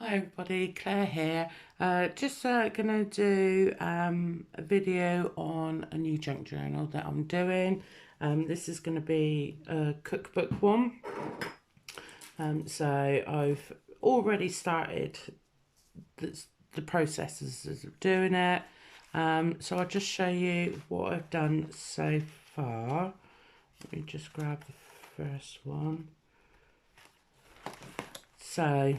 Hi everybody, Claire here. Just gonna do a video on a new junk journal that I'm doing. This is gonna be a cookbook one. So I've already started the processes of doing it. So I'll just show you what I've done so far. Let me just grab the first one. So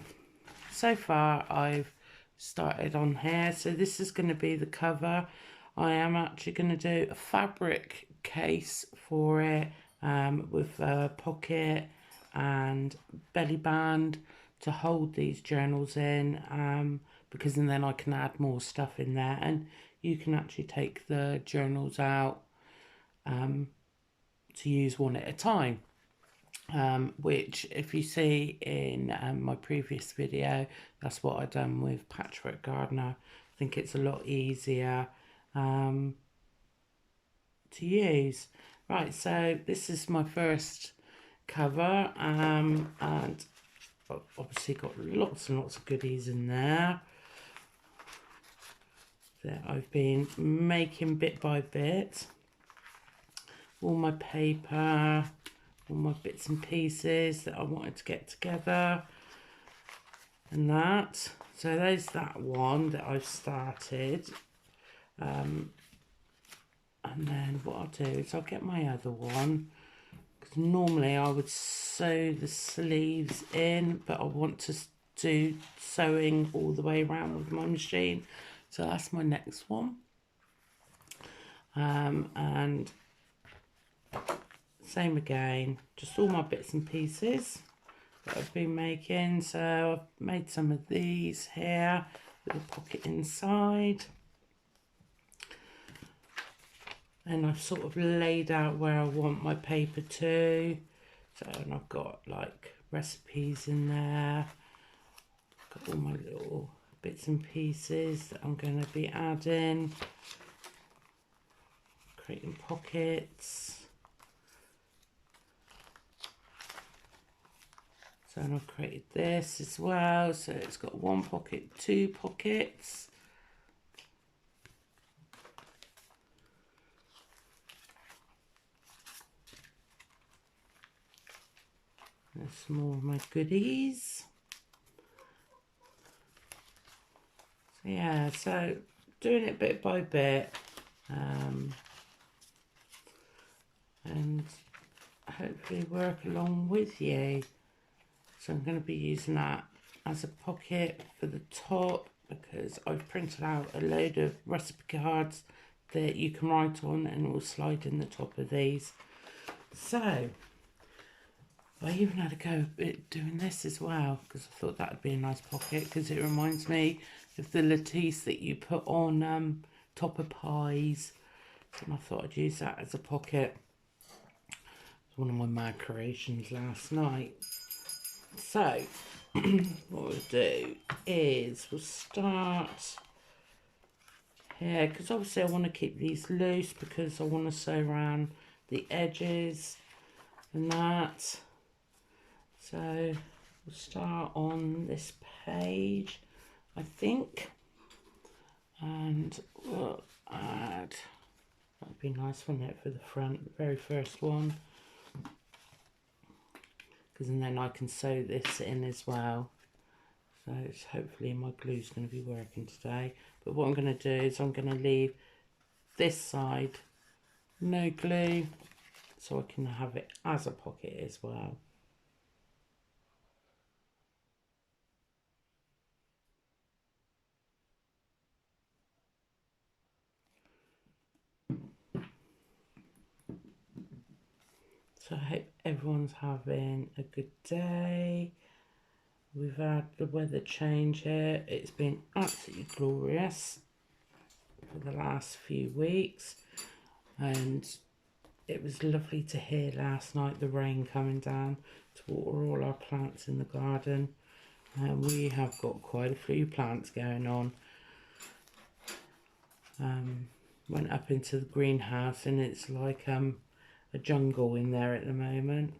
far I've started on here. So this is going to be the cover. I am actually going to do a fabric case for it with a pocket and belly band to hold these journals in, because then I can add more stuff in there, and you can actually take the journals out to use one at a time. Which if you see in my previous video, that's what I've done with Patchwork Gardener. I think it's a lot easier to use. Right, so this is my first cover, and I've obviously got lots and lots of goodies in there that I've been making bit by bit. All my paper, all my bits and pieces that I wanted to get together and that. So there's that one that I've started. And then what I'll do is I'll get my other one, because normally I would sew the sleeves in, but I want to do sewing all the way around with my machine. So that's my next one. And same again, just all my bits and pieces that I've been making. So I've made some of these here with a pocket inside, and I've sort of laid out where I want my paper to. So, and I've got like recipes in there, got all my little bits and pieces that I'm going to be adding, creating pockets. So, and I've created this as well. So it's got one pocket, two pockets. There's some more of my goodies. So yeah, so doing it bit by bit, and hopefully work along with you. So I'm going to be using that as a pocket for the top, because I've printed out a load of recipe cards that you can write on, and it will slide in the top of these. So I even had a go at doing this as well, because I thought that would be a nice pocket, because it reminds me of the lattice that you put on top of pies, and I thought I'd use that as a pocket. It's one of my mad creations last night. So what we'll do is we'll start here, because obviously I want to keep these loose, because I want to sew around the edges and that. So we'll start on this page, I think, and we'll add, that'd be nice, wouldn't it, for the front, the very first one, because then I can sew this in as well. So it's hopefully my glue's going to be working today. But what I'm going to do is I'm going to leave this side no glue, so I can have it as a pocket as well. So I hope everyone's having a good day. We've had the weather change here. It's been absolutely glorious for the last few weeks, and it was lovely to hear last night the rain coming down to water all our plants in the garden. And we have got quite a few plants going on. Went up into the greenhouse, and it's like a jungle in there at the moment.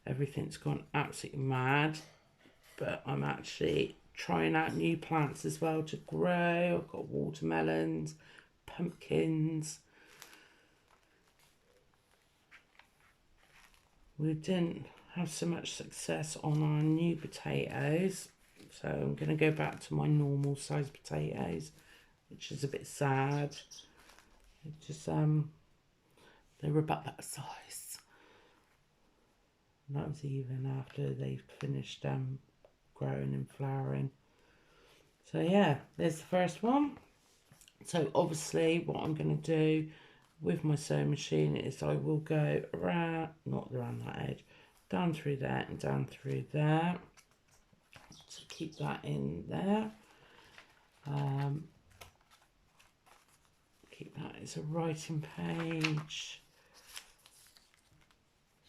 Everything's gone absolutely mad, but I'm actually trying out new plants as well to grow. I've got watermelons, pumpkins. We didn't have so much success on our new potatoes, so I'm going to go back to my normal size potatoes, which is a bit sad. It just they were about that size. And that was even after they've finished growing and flowering. So yeah, there's the first one. So obviously what I'm going to do with my sewing machine is I will go around, not around that edge, down through there and down through there to keep that in there. Keep that as a writing page.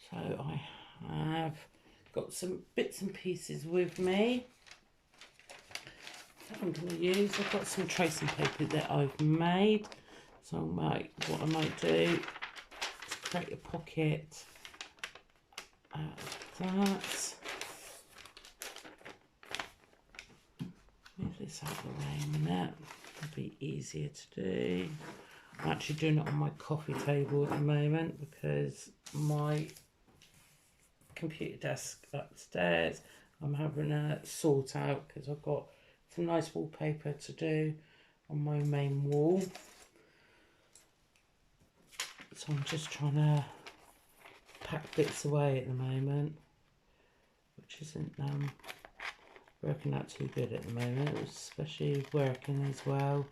So I have got some bits and pieces with me that I'm going to use. I've got some tracing paper that I've made. So what I might do is create a pocket out of that. Move this out of the way a minute. It'll be easier to do. I'm actually doing it on my coffee table at the moment because my computer desk upstairs I'm having a sort out because I've got some nice wallpaper to do on my main wall. So I'm just trying to pack bits away at the moment, which isn't working out too good at the moment, especially working as well.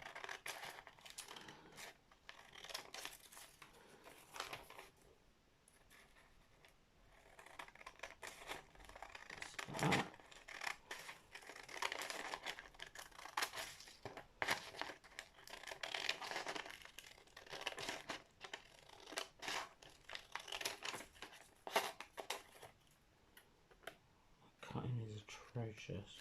Cutting is atrocious.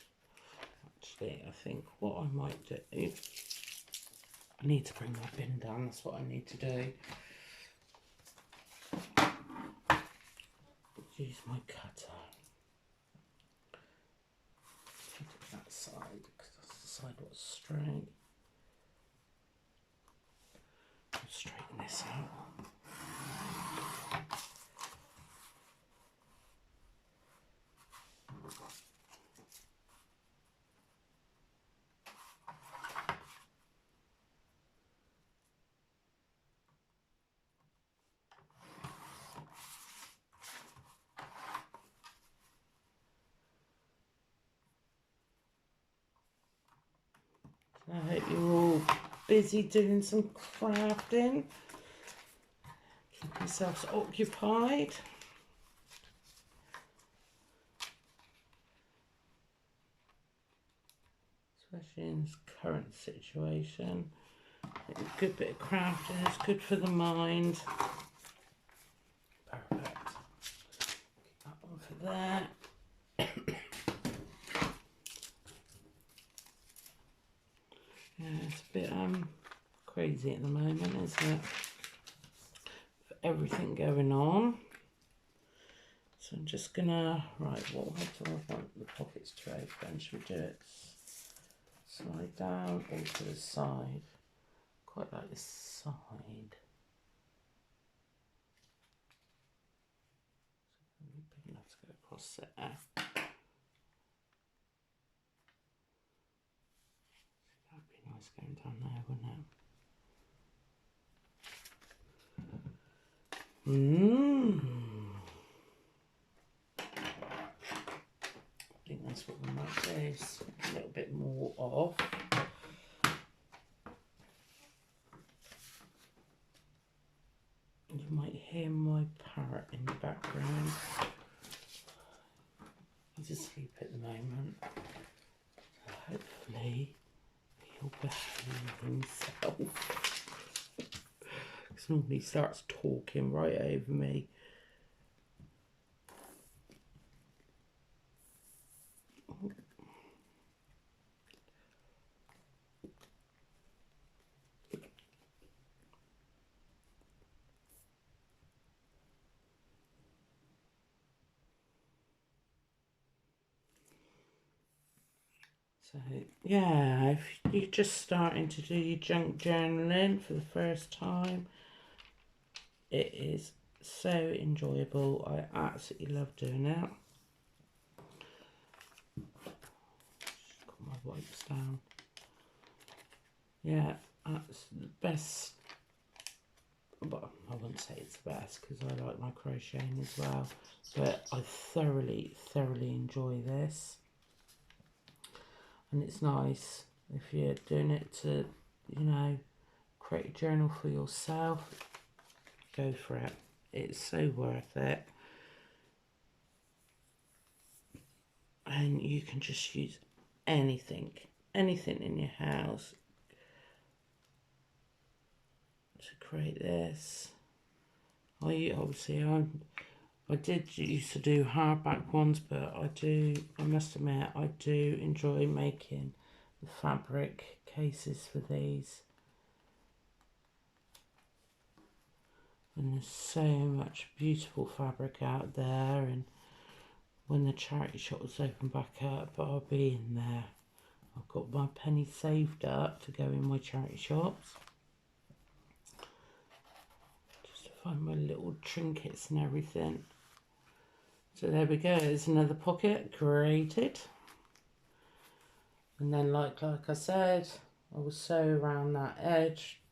Actually, I think what I might do, I need to bring my bin down, that's what I need to do. Use my cutter. Cut it that side, because that's the side what's straight. I'll straighten this out. I hope you're all busy doing some crafting. Keep yourselves occupied. Especially in this current situation. A good bit of crafting is good for the mind. Perfect. Keep that one for there. Yeah, it's a bit crazy at the moment, isn't it? For everything going on. So I'm just gonna, right, what do I want the pockets to open? Should we do it slide down or to the side? Quite like this side. So big enough to go across there. That'd be nice going down there, wouldn't it? I think that's what we might do. Is a little bit more off. You might hear my parrot in the background. He's asleep at the moment. So hopefully he'll behave himself. Because normally he starts talking right over me. So yeah, if you're just starting to do your junk journaling for the first time, it is so enjoyable. I absolutely love doing it. Just got my wipes down. Yeah, that's the best. Well, I wouldn't say it's the best because I like my crocheting as well, but I thoroughly enjoy this. And it's nice if you're doing it to, you know, create a journal for yourself, go for it. It's so worth it. And you can just use anything in your house to create this. I did used to do hardback ones, but I must admit, I do enjoy making the fabric cases for these. And there's so much beautiful fabric out there, and when the charity shops open back up, I'll be in there. I've got my pennies saved up to go in my charity shops. Just to find my little trinkets and everything. So there we go, there's another pocket created. And then like I said, I will sew around that edge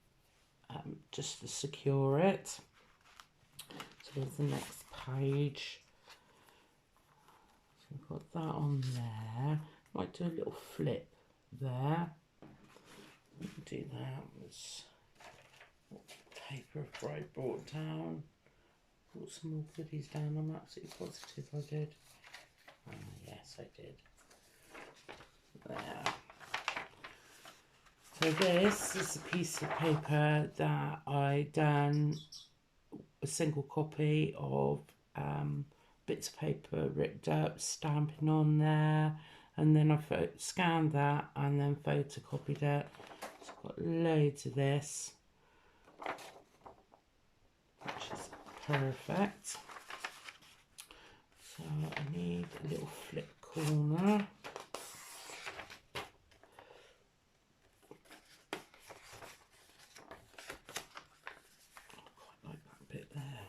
just to secure it. So there's the next page. So I've got that on there. Might do a little flip there. Do that with paper I brought down. Brought some more goodies down. I'm absolutely positive I did. Yes, I did. There. So this is a piece of paper that I done a single copy of, bits of paper ripped up, stamping on there, and then I scanned that and then photocopied it. So I've got loads of this, which is perfect. So I need a little flip corner. I quite like that bit there.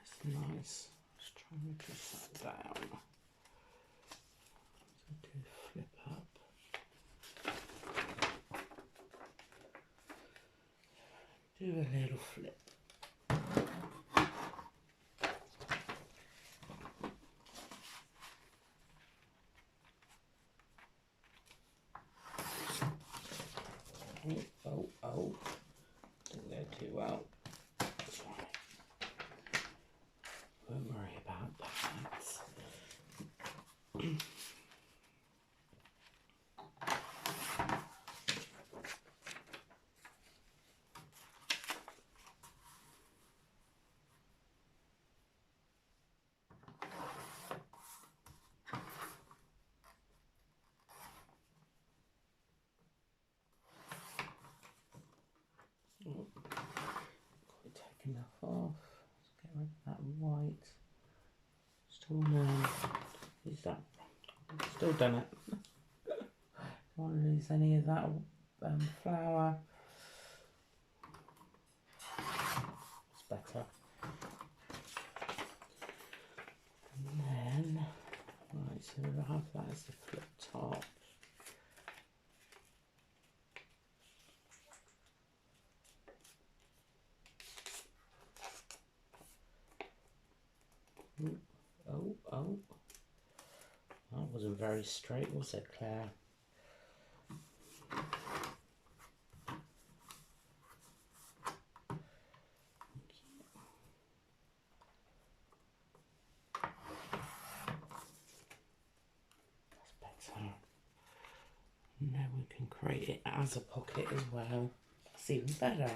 It's nice. Just trying to adjust that down. So do flip up. Do a little flip. Oh, didn't go too well. That's fine. Won't worry about that. Quite take enough off. Let's get rid of that white. Still no. Use that. Still done it. Don't want to lose any of that flour. It's better. And then, right, so we'll have that as the flip top. Oh. That wasn't very straight, was it, Claire? That's better. Now we can create it as a pocket as well. That's even better.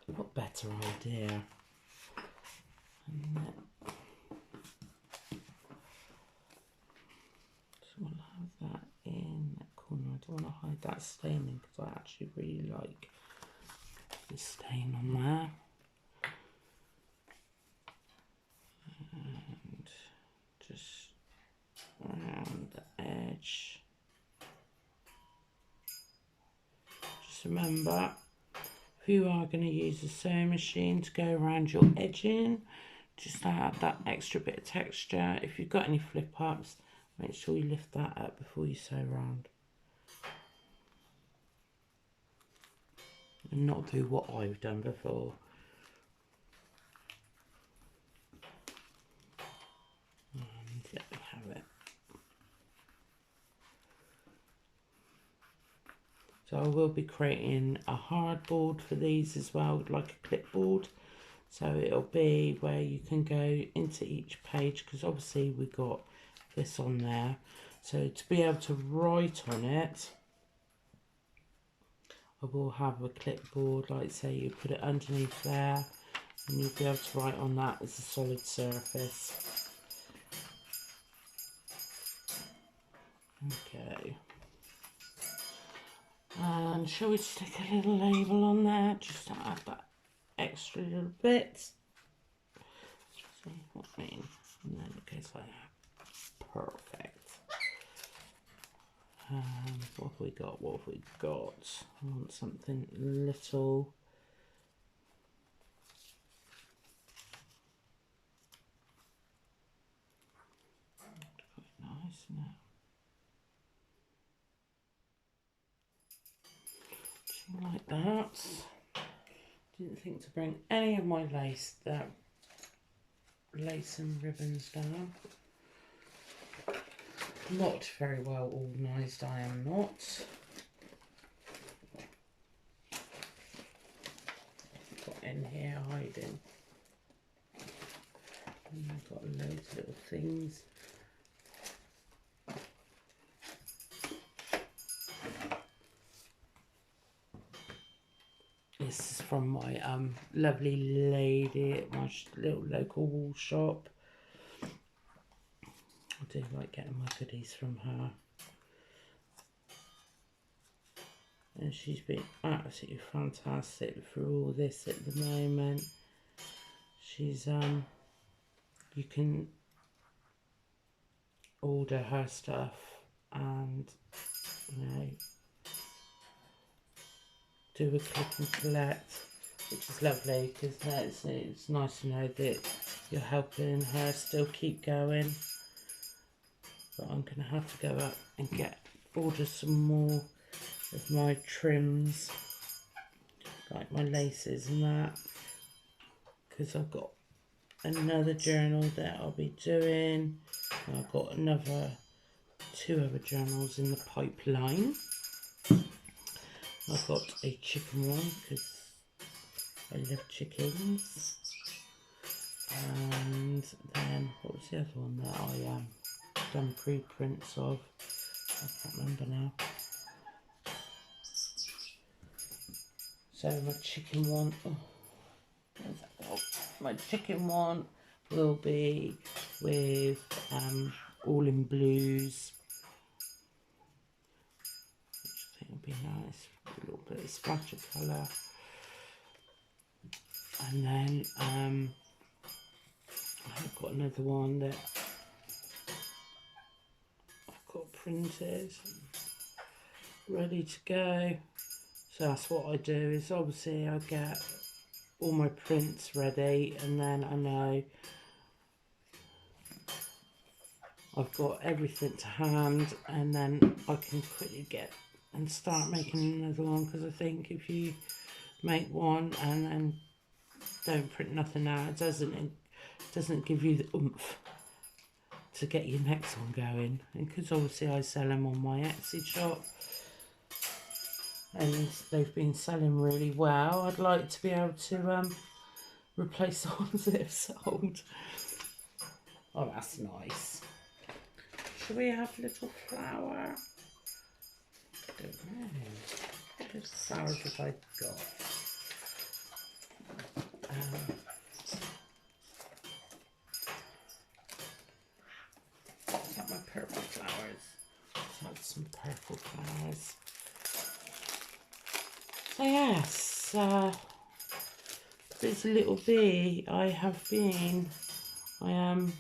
What better idea? And then just want to have that in that corner. I don't want to hide that staining because I actually really like the stain on there. And just around the edge. edge. Just remember, if you are going to use a sewing machine to go around your edging, just to add that extra bit of texture. If you've got any flip ups, make sure you lift that up before you sew around. And not do what I've done before. And there we have it. So I will be creating a hardboard for these as well, like a clipboard. So it'll be where you can go into each page, because obviously we got this on there. So to be able to write on it, I will have a clipboard, like say you put it underneath there, and you'll be able to write on that as a solid surface. Okay. And shall we stick a little label on there, just to add that extra little bit? See what I mean? And then it goes like that. Perfect. What have we got? What have we got? I want something little. Quite nice, isn't it? Like that. Didn't think to bring any of my lace and ribbons down. Not very well organised, I am not. Got in here hiding. And I've got loads of little things. This is from my lovely lady at my little local wool shop. I do like getting my goodies from her. And she's been absolutely fantastic through all this at the moment. She's you can order her stuff and, you know, do a click and collect, which is lovely, because it's nice to know that you're helping her still keep going. But I'm going to have to go up and order some more of my trims, like my laces and that, because I've got another journal that I'll be doing. I've got two other journals in the pipeline. I've got a chicken one because I love chickens, and then what was the other one that I done pre-prints of? I can't remember now. So my chicken one, where's that go? My chicken one will be with all in blues, which I think will be nice. A little bit of splash of colour, and then I've got another one that I've got printed ready to go. So that's what I do, is obviously I get all my prints ready, and then I know I've got everything to hand, and then I can quickly get and start making another one, because I think if you make one and then don't print nothing out, it doesn't give you the oomph to get your next one going. And because obviously I sell them on my Etsy shop and they've been selling really well, I'd like to be able to replace the ones that have sold. Oh, that's nice. Should we have a little flower? I don't know. What flowers have I got? Is that my purple flowers? Let's have some purple flowers. So yes, this little bee I am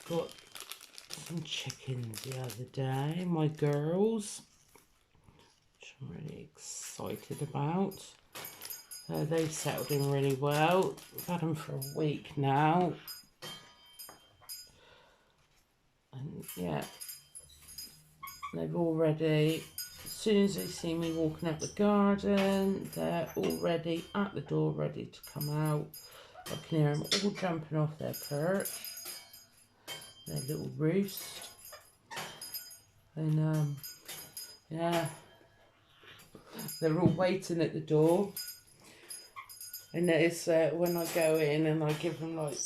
got some chickens the other day, my girls, which I'm really excited about. They've settled in really well. We've had them for a week now. And yeah, they've already, as soon as they see me walking up the garden, they're already at the door ready to come out. I can hear them all jumping off their perch, their little roost. And yeah, they're all waiting at the door. I notice when I go in and I give them like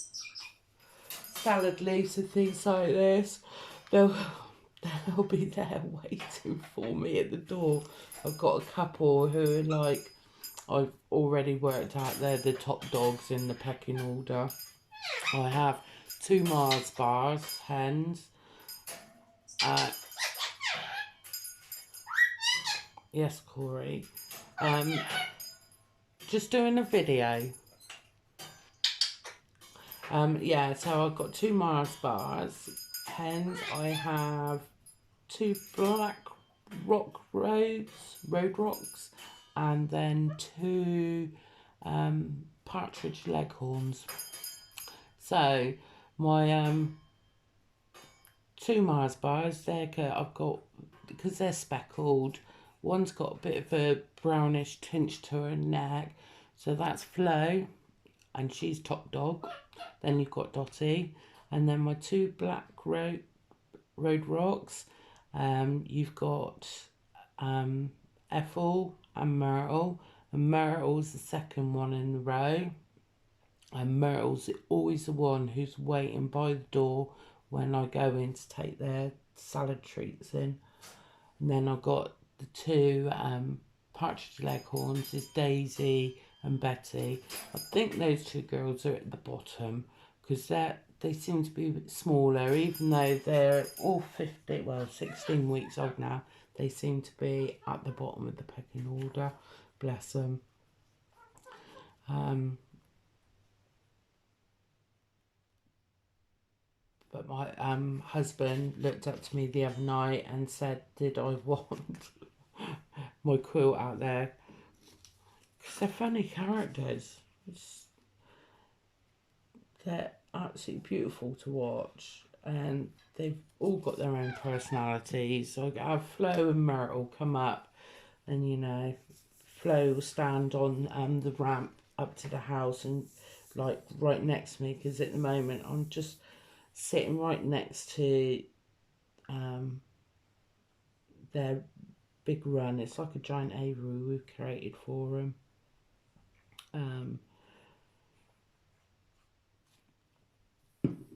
salad leaves and things like this, they'll be there waiting for me at the door. I've got a couple who are like, I've already worked out they're the top dogs in the pecking order. I have 2 Mars bars, hens. Yes, Corey. Just doing a video. Yeah, so I've got 2 Mars bars, hens. I have 2 black rock road rocks, and then 2 partridge leghorns. So my 2 Mars bars, I've got, because they're speckled, one's got a bit of a brownish tinge to her neck, so that's Flo, and she's top dog. Then you've got Dottie, and then my 2 black road rocks, you've got Ethel and Myrtle, and Myrtle's the second one in the row, and Myrtle's always the one who's waiting by the door when I go in to take their salad treats in. And then I've got the 2 partridge leghorns, is Daisy and Betty. I think those 2 girls are at the bottom because they seem to be a bit smaller, even though they're all 16 weeks old now. They seem to be at the bottom of the pecking order. Bless them. But my husband looked up to me the other night and said, did I want my quilt out there? Because they're funny characters. They're absolutely beautiful to watch. And they've all got their own personalities. So I have Flo and Myrtle come up. And, you know, Flo will stand on the ramp up to the house and, like, right next to me. Because at the moment, I'm just sitting right next to their big run. It's like a giant aviary we've created for them.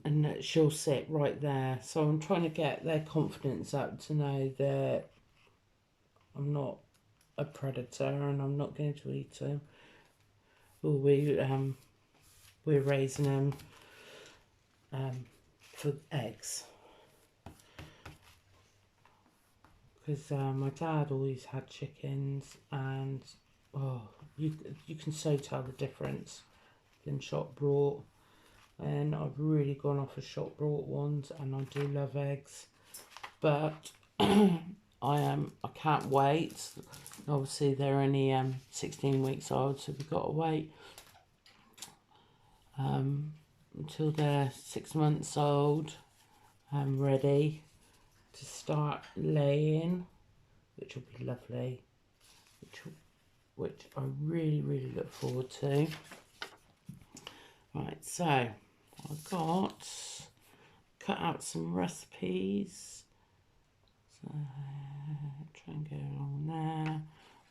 And she'll sit right there. So I'm trying to get their confidence up to know that I'm not a predator and I'm not going to eat them. We're raising them for eggs. Because my dad always had chickens, and oh, you can so tell the difference in shop brought. And I've really gone off of shop brought ones, and I do love eggs, but I can't wait. Obviously they're only 16 weeks old, so we've got to wait until they're 6 months old and ready to start laying, which will be lovely, which I really look forward to. Right, so I've got cut out some recipes, so try and go along there,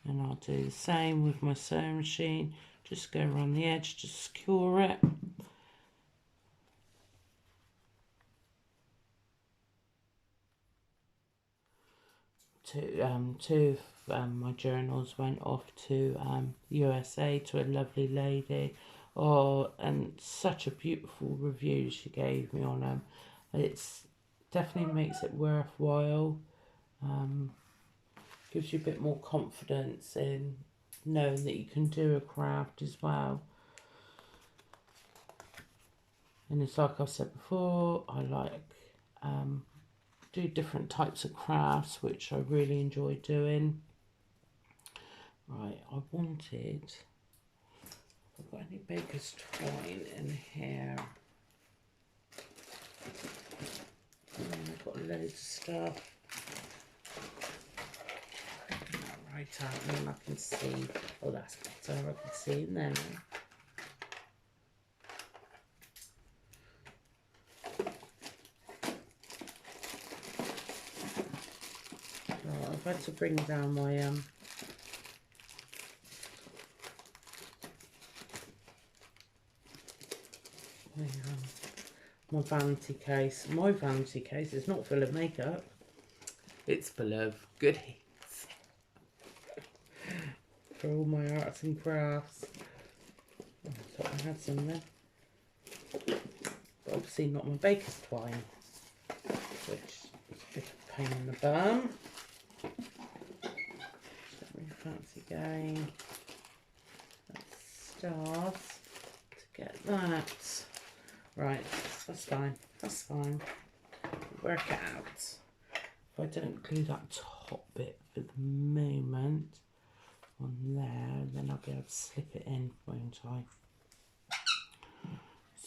and I'll do the same with my sewing machine, just go around the edge to secure it. Two of my journals went off to USA to a lovely lady. Oh, and such a beautiful review she gave me on them. It's definitely makes it worthwhile. Gives you a bit more confidence in knowing that you can do a craft as well. And it's like I've said before, I like do different types of crafts, which I really enjoy doing. Right, I wanted, I've got any baker's twine in here. I've got loads of stuff. Right out, and then I can see, oh that's better, I can see in there now. Oh, I've had to bring down my my vanity case. My vanity case is not full of makeup, it's full of goodies for all my arts and crafts. Oh, I thought I had some there, but obviously not my baker's twine, which is a bit of a pain in the bum. Don't really fancy going start to get that. Right, that's fine, that's fine. Work it out. If I don't glue that top bit for the moment on there, then I'll be able to slip it in, won't I?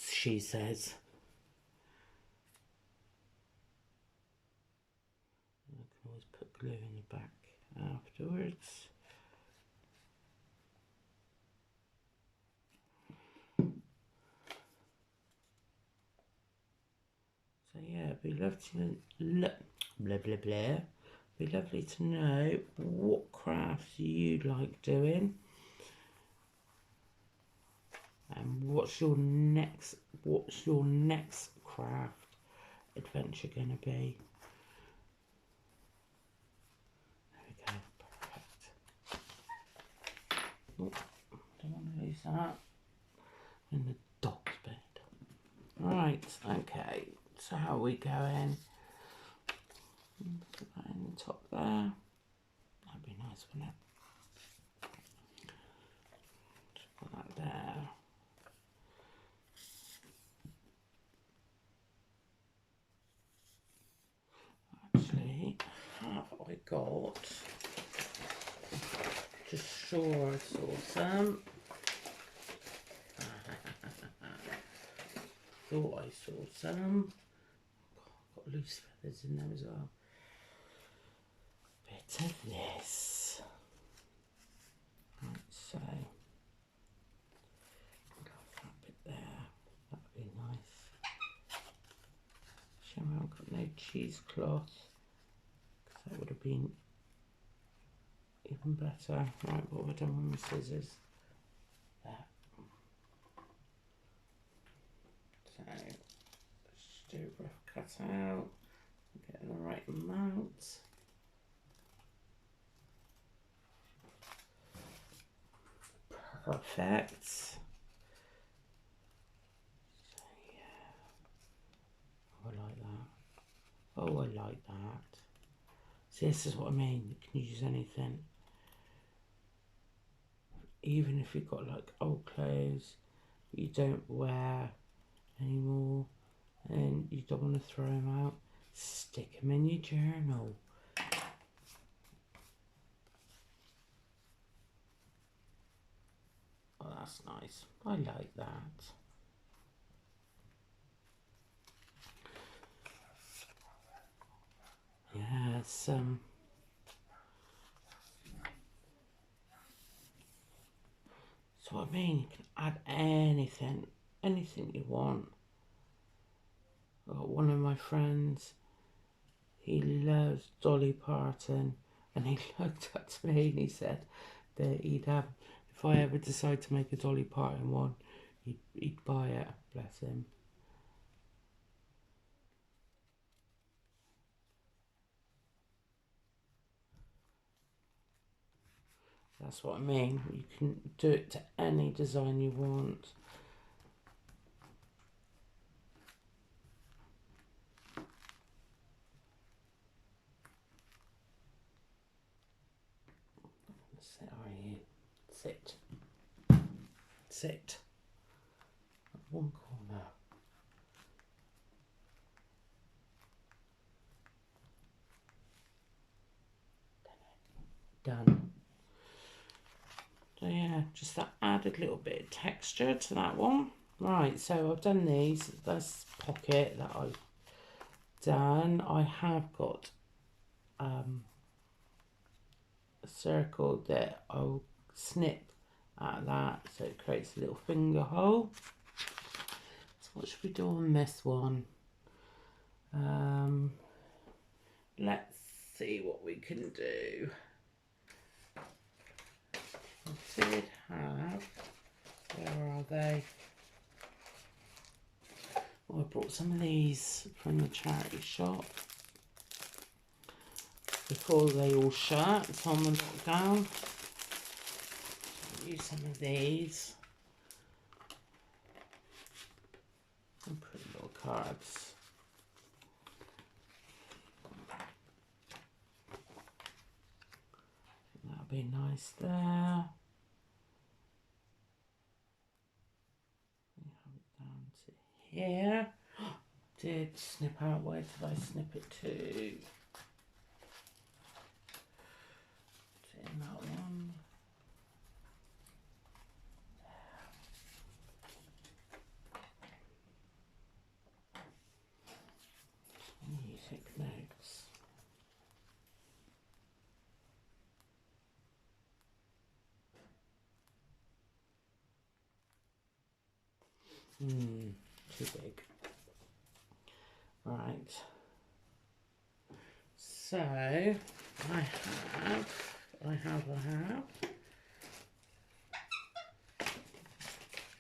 She says. I can always put glue in the back afterwards. So yeah, it'd be lovely to blah blah blah. Be lovely to know what crafts you like doing, and what's your next craft adventure gonna be. There we go, perfect. Oh, don't want to lose that in the dog's bed. Right, okay. So how are we going? Put that in the top there. That'd be nice, wouldn't it? Just put that there. Actually, have I got? Just sure I saw some. Thought I saw some. Got loose feathers in there as well. Bit of this. Right, so that bit there. That would be nice. Shame I haven't got no cheesecloth, because that would have been even better. Right, what have I done with my scissors? There. So just do a rough cut out, get the right amount. Perfect. So yeah, oh, I like that. Oh, I like that. See, this is what I mean. You can use anything, even if you've got like old clothes you don't wear anymore and you don't want to throw them out. Stick them in your journal. Oh, that's nice. I like that. Yeah, it's so what I mean, you can add anything you want. I got one of my friends, he loves Dolly Parton, and he looked up to me and he said that he'd have, if I ever decide to make a Dolly Parton one, he'd buy it, bless him. That's what I mean, you can do it to any design you want. Sit, are you? Sit. Sit. One corner. yeah, just that added little bit of texture to that one. Right, so I've done these. This pocket that I've done, I have got a circle that I'll snip at that, so it creates a little finger hole. So what should we do on this one? Let's see what we can do. I did have, where are they? Oh, I brought some of these from the charity shop before they all shut. It's on the lockdown. I'll use some of these. Some pretty little cards. That'll be nice there. We have it down to here. Did snip out. Where did I snip it to? In that one. Music notes. Too big. Right. So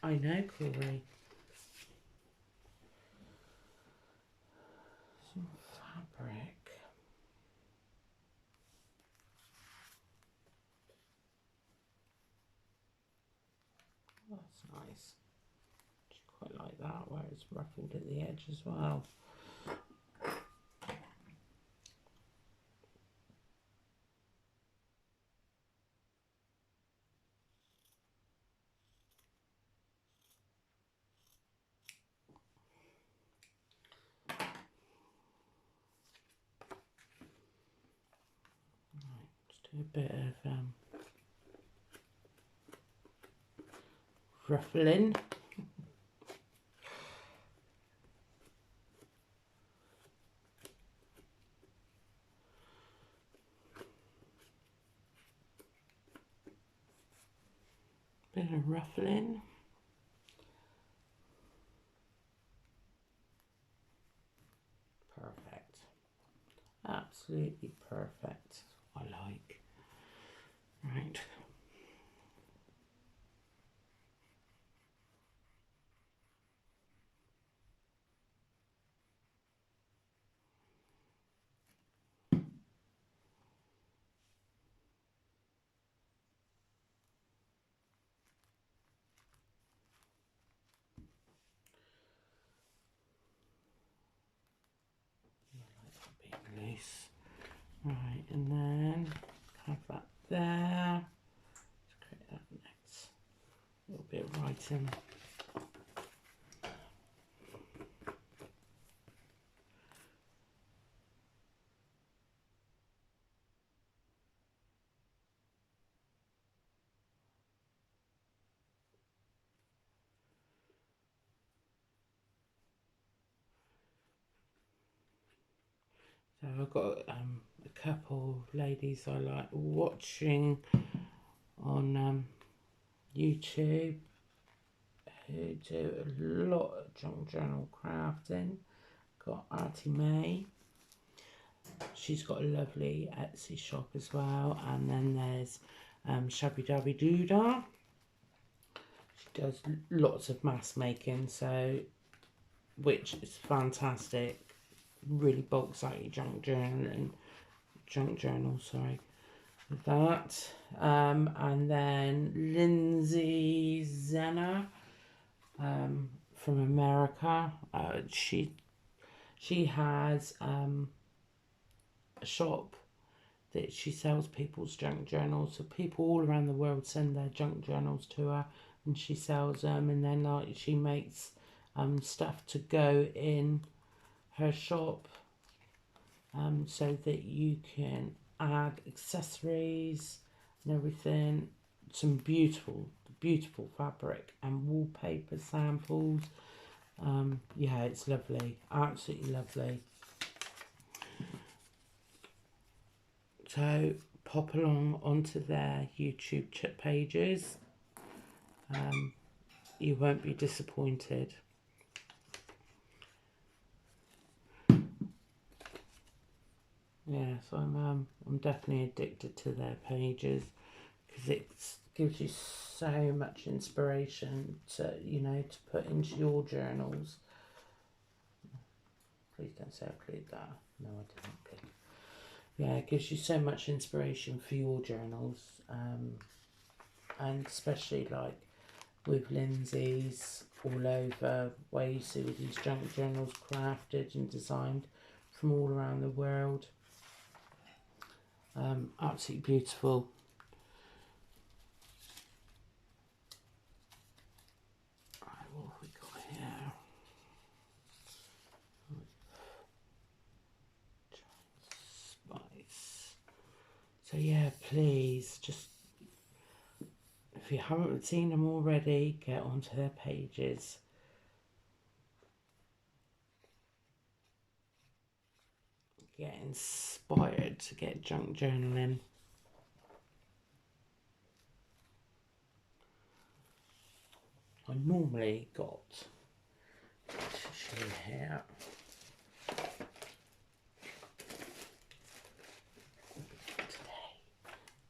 I know, Corey. Some fabric. Oh, that's nice. Quite like that, where it's ruffled at the edge as well. Do a bit of ruffling. Bit of ruffling. Perfect. Absolutely perfect. I like. Right. Being loose. Right, and then have that there. Let's create that next little bit of writing. So I've got a couple of ladies I like watching on YouTube who do a lot of junk journal crafting. Got Artie May. She's got a lovely Etsy shop as well. And then there's Shabby Dabby Doodah. She does lots of mask making, so which is fantastic. Really bulks out your junk journal, sorry, with that. And then Lindsay Zenner from America. She has a shop that she sells people's junk journals. So people all around the world send their junk journals to her, and she sells them. And then she makes stuff to go in her shop, so that you can add accessories and everything. some beautiful fabric and wallpaper samples. Yeah, it's lovely, absolutely lovely. So pop along onto their YouTube pages. You won't be disappointed. Yeah, so I'm definitely addicted to their pages because it gives you so much inspiration to, you know, to put into your journals. Please don't say I cleared that. No, I didn't. Okay. Yeah, it gives you so much inspiration for your journals, and especially like with Lindsay's all over, where you see all these junk journals crafted and designed from all around the world. Absolutely beautiful. Right, what have we got here? Spice. So yeah, please, just if you haven't seen them already, get onto their pages. Get inspired to get junk journaling. I normally got tissue here.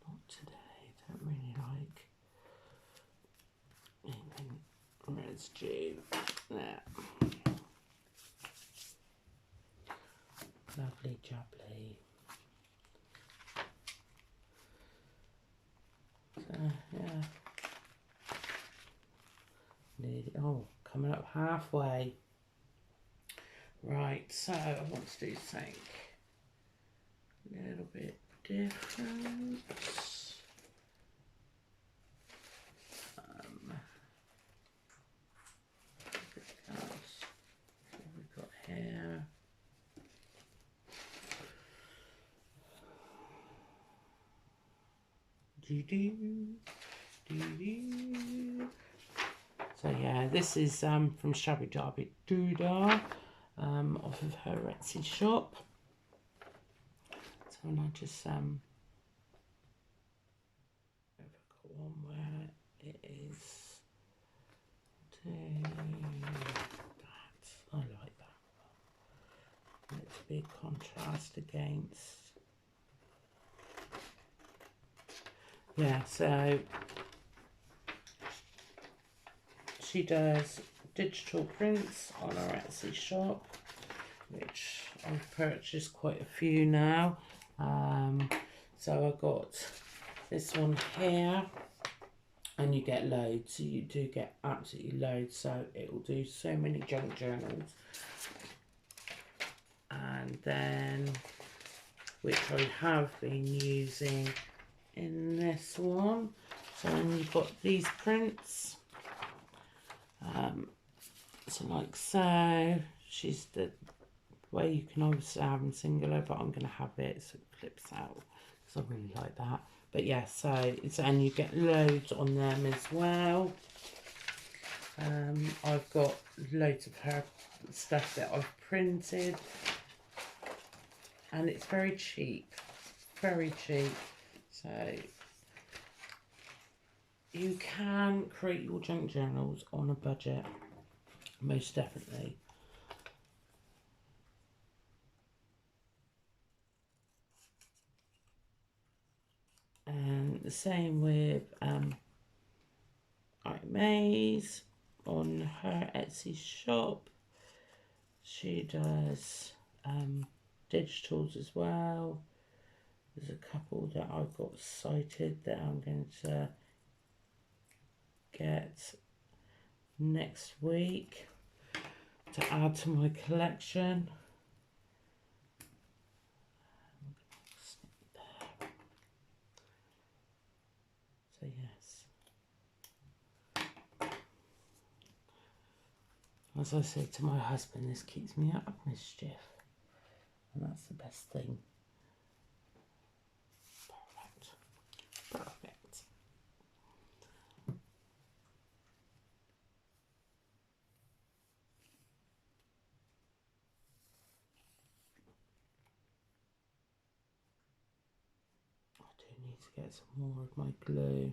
Not today. Don't really like anything residue. There. Lovely jubbly. So yeah. Oh, coming up halfway. Right, so I want to do something a little bit different. What have we got here? So yeah, this is from Shabby Darby Doodah, off of her Etsy shop. So when I just I've got one where it is that. I like that. It's a big contrast against. Yeah, so she does digital prints on her Etsy shop, which I've purchased quite a few now. So I got this one here, and you get loads. So you do get absolutely loads. So it will do so many junk journals. And then, which I have been using in this one. So then you've got these prints. So like so, she's the way you can obviously have them singular, but I'm going to have it so it flips out because I really like that. But yeah, so it's, and you get loads on them as well. I've got loads of her stuff that I've printed, and it's very cheap, very cheap. So you can create your junk journals on a budget, most definitely. And the same with Maze on her Etsy shop. She does digitals as well. There's a couple that I've got cited that I'm going to get next week to add to my collection. So yes, as I said to my husband, this keeps me out of mischief, and that's the best thing. Perfect. Perfect. to get some more of my glue.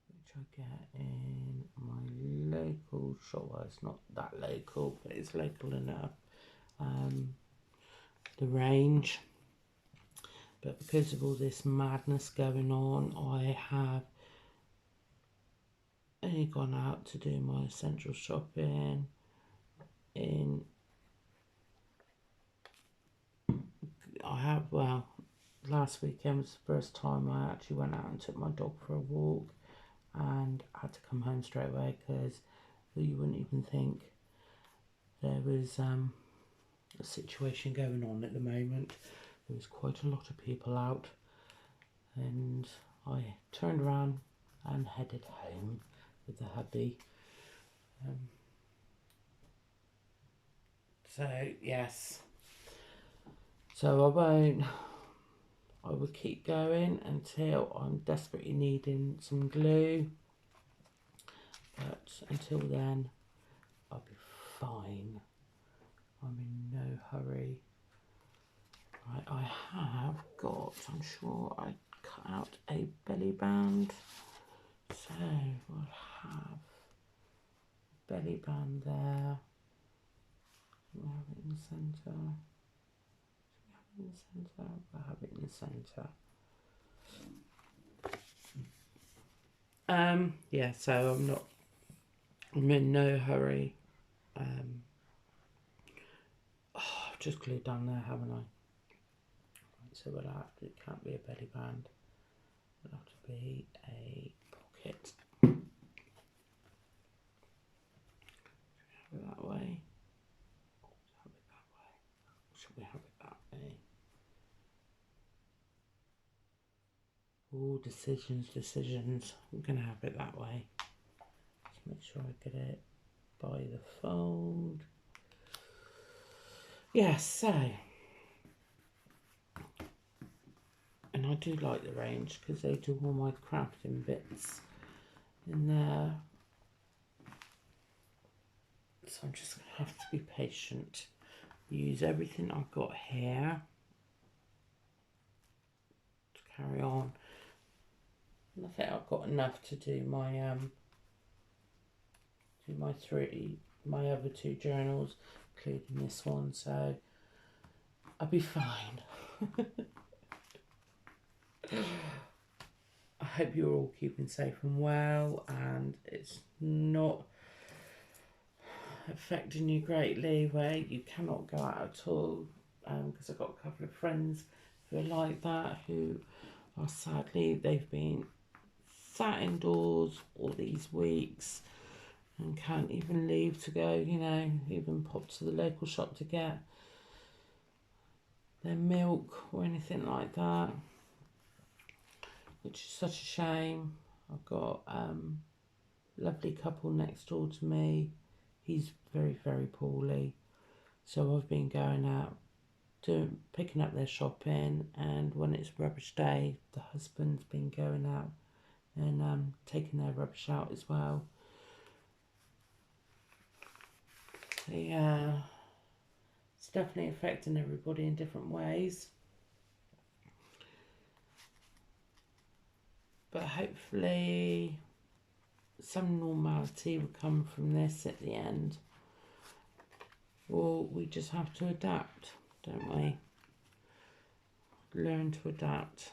Which I get in my local shop. Well, it's not that local, but it's local enough. The Range. But because of all this madness going on, I have only gone out to do my essential shopping well, last weekend was the first time I actually went out and took my dog for a walk, and I had to come home straight away because you wouldn't even think there was a situation going on at the moment. There was quite a lot of people out, and I turned around and headed home with the hubby. So yes, so I will keep going until I'm desperately needing some glue, but until then I'll be fine. I'm in no hurry. Right, I have got, I'm sure I cut out a belly band, so we'll have a belly band there. We'll have it in the centre. We'll have it in the centre. Yeah, so I'm in no hurry. I've just glued down there, haven't I? Right, so it can't be a belly band. It'll have to be a pocket. Have it that way. Have it that way. Should we have it that way? Oh, decisions. I'm gonna have it that way. Just make sure I get it by the fold. Yes, so, and I do like the Range because they do all my crafting bits in there. So I'm just going to have to be patient. Use everything I've got here to carry on. And I think I've got enough to do my my other two journals, including this one, so I'll be fine. I hope you're all keeping safe and well, and it's not affecting you greatly where you cannot go out at all, because I've got a couple of friends who are like that, who are sadly, they've been sat indoors all these weeks and can't even leave to go, you know, even pop to the local shop to get their milk or anything like that, which is such a shame. I've got a lovely couple next door to me. He's very, very poorly, so I've been going out picking up their shopping, and when it's rubbish day, the husband's been going out and taking their rubbish out as well. So yeah, it's definitely affecting everybody in different ways, but hopefully some normality will come from this at the end. Or we just have to adapt, don't we? Learn to adapt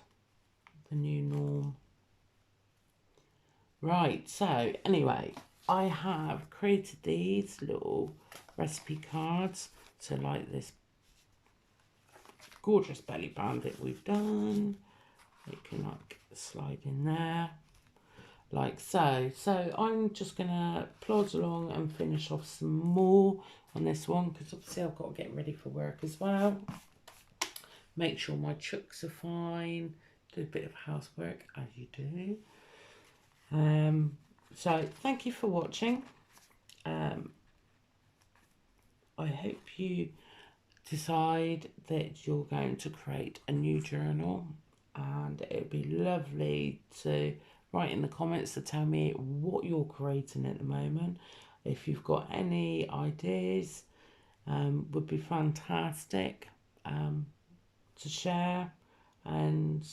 the new norm. Right, so anyway, I have created these little recipe cards to like this gorgeous belly band that we've done. It can like slide in there like so. So I'm just gonna plod along and finish off some more on this one, because obviously I've got to get ready for work as well. Make sure my chooks are fine, do a bit of housework as you do. So thank you for watching. I hope you decide that you're going to create a new journal, and it'd be lovely to write in the comments to tell me what you're creating at the moment. If you've got any ideas, would be fantastic to share, and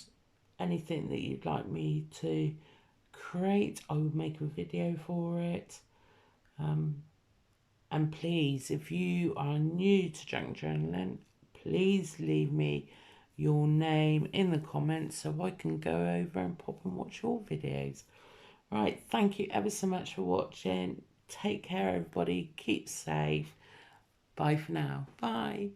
anything that you'd like me to create, I will make a video for it. And please, if you are new to junk journaling, please leave me your name in the comments so I can go over and pop and watch your videos. Right, thank you ever so much for watching. Take care, everybody. Keep safe. Bye for now. Bye.